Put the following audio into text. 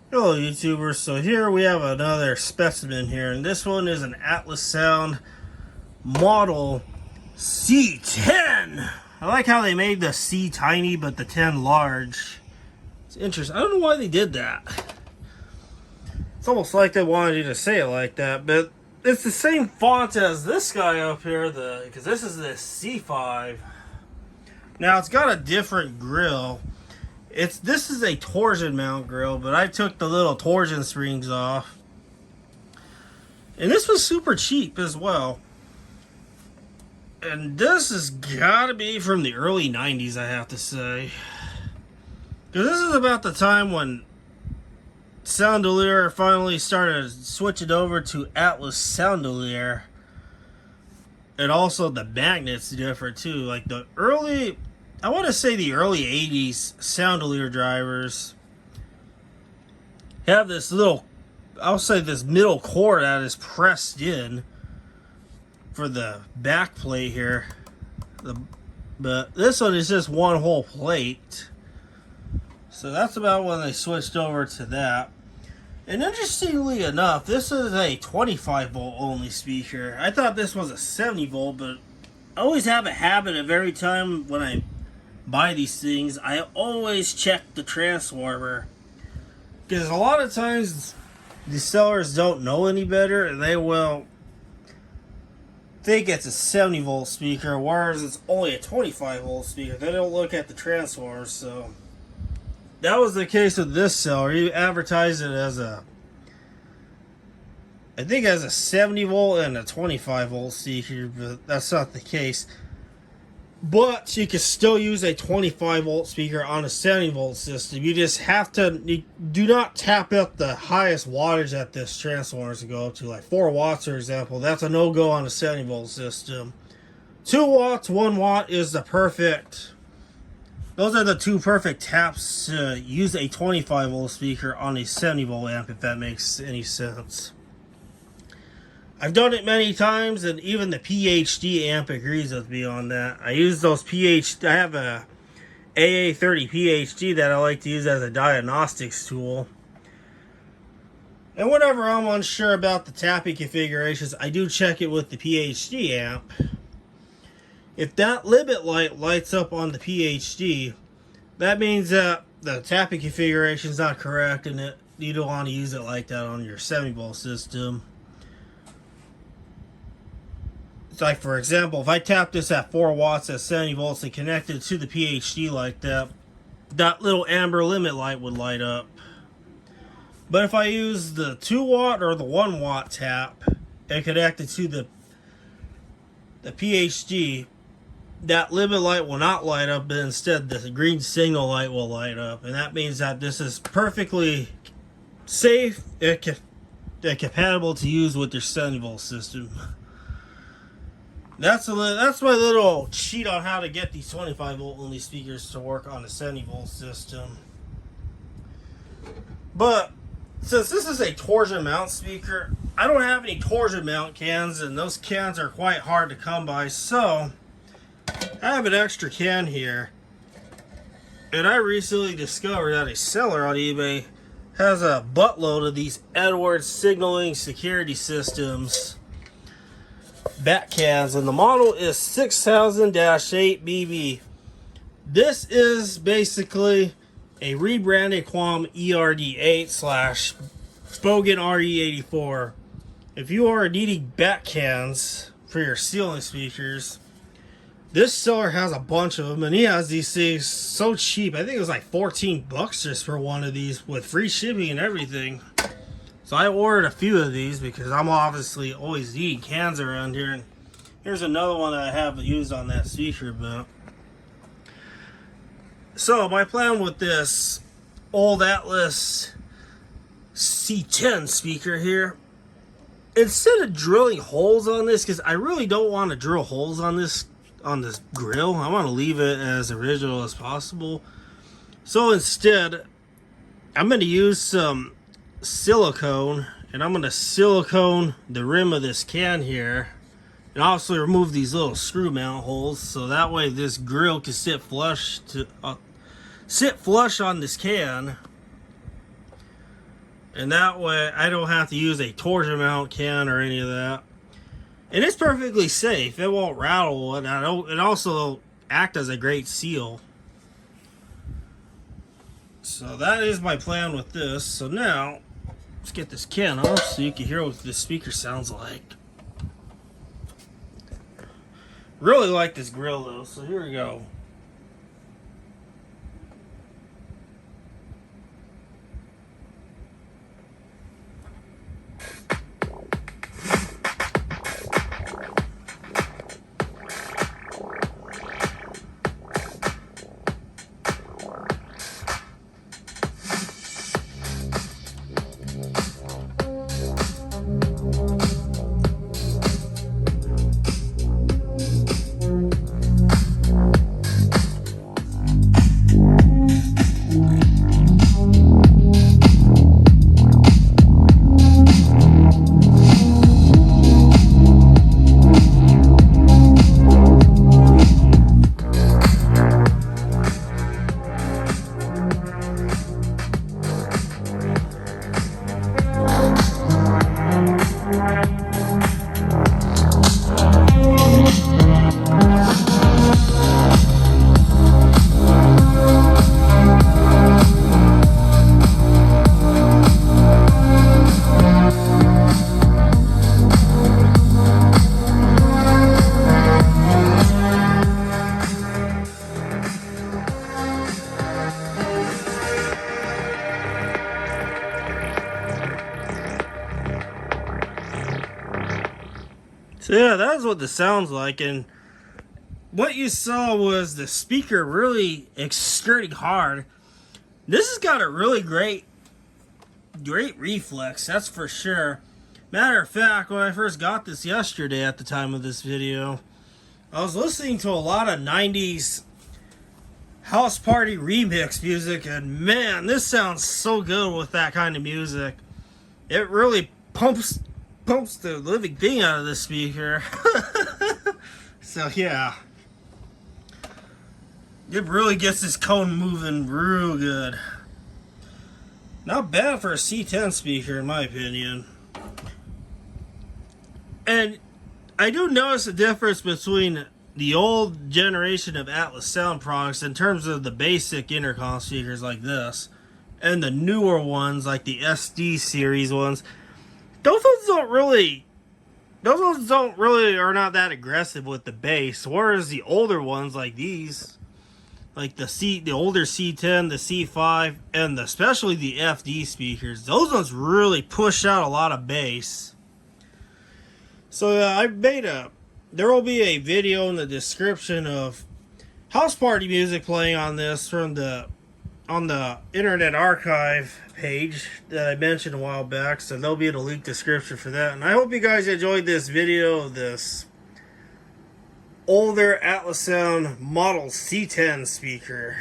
Hello YouTubers, so here we have another specimen here, and this one is an Atlas Sound model C10. I like how they made the C tiny but the 10 large. It's interesting. I don't know why they did that. It's almost like they wanted you to say it like that, but it's the same font as this guy up here, because this is the C5. Now it's got a different grill. This is a torsion mount grill, but I took the little torsion springs off. And this was super cheap as well. And this has got to be from the early 90s, I have to say. Because this is about the time when Soundolier finally started switching over to Atlas Soundolier. And also the magnets different too. Like the early... I want to say the early 80s Soundolier drivers have this little, I'll say this middle core that is pressed in for the back plate here. But this one is just one whole plate. So that's about when they switched over to that. And interestingly enough, this is a 25 volt only speaker. I thought this was a 70 volt, but I always have a habit of every time when I buy these things, I always check the transformer, because a lot of times the sellers don't know any better and they will think it's a 70 volt speaker, whereas it's only a 25 volt speaker. They don't look at the transformer. So that was the case with this seller. He advertised it as I think as a 70 volt and a 25 volt speaker, but that's not the case. But you can still use a 25 volt speaker on a 70 volt system. You just have to, you do not tap up the highest wattage that this transformer is to go up to, like 4 watts for example. That's a no-go on a 70 volt system. 2 watts, 1 watt is the perfect, those are the two perfect taps to use a 25 volt speaker on a 70 volt amp, if that makes any sense. I've done it many times, and even the PhD amp agrees with me on that. I use those I have a AA30 PhD that I like to use as a diagnostics tool. And whenever I'm unsure about the tapping configurations, I do check it with the PhD amp. If that limit light lights up on the PhD, that means that the tapping configuration is not correct, and you don't want to use it like that on your 70 volt system. Like for example, if I tap this at 4 watts at 70 volts and connect it to the PhD like that, that little amber limit light would light up. But if I use the 2 watt or the 1 watt tap and connect it to the PhD, that limit light will not light up, but instead the green signal light will light up. And that means that this is perfectly safe and compatible to use with your 70 volt system. That's my little sheet on how to get these 25 volt only speakers to work on a 70 volt system. But since this is a torsion mount speaker, I don't have any torsion mount cans, and those cans are quite hard to come by. So I have an extra can here, and I recently discovered that a seller on eBay has a buttload of these Edwards signaling security systems back cans, and the model is 6000-8BB. This is basically a rebranded Qualm ERD8 / Bogan RE84. If you are needing back cans for your ceiling speakers, this seller has a bunch of them, and he has these things so cheap. I think it was like 14 bucks just for one of these with free shipping and everything. So I ordered a few of these because I'm obviously always needing cans around here. And here's another one that I haven't used on that speaker, but so my plan with this old Atlas C10 speaker here, instead of drilling holes on this, because I really don't want to drill holes on this grill, I want to leave it as original as possible. So instead, I'm going to use some silicone, and I'm going to silicone the rim of this can here, and also remove these little screw mount holes, so that way this grill can sit flush on this can. And that way I don't have to use a torsion mount can or any of that. And it's perfectly safe. It won't rattle, and it also act as a great seal. So that is my plan with this. So now, let's get this can off so you can hear what this speaker sounds like. Really like this grill though, so here we go. So yeah, that's what this sounds like, and what you saw was the speaker really exerting hard. This has got a really great reflex, that's for sure. Matter of fact, when I first got this yesterday at the time of this video, I was listening to a lot of 90's house party remix music, and man, this sounds so good with that kind of music. It really pumps the living thing out of this speaker. So yeah, it really gets this cone moving real good. Not bad for a C10 speaker in my opinion. And I do notice a difference between the old generation of Atlas sound products in terms of the basic intercom speakers like this and the newer ones like the SD series ones. Those ones are not that aggressive with the bass, whereas the older ones like these, like the older C10, the C5, and especially the FD speakers, those ones really push out a lot of bass. So there will be a video in the description of house party music playing on this on the Internet Archive page that I mentioned a while back, so there'll be in a link description for that. And I hope you guys enjoyed this video of this older Atlas Sound Model C10 speaker.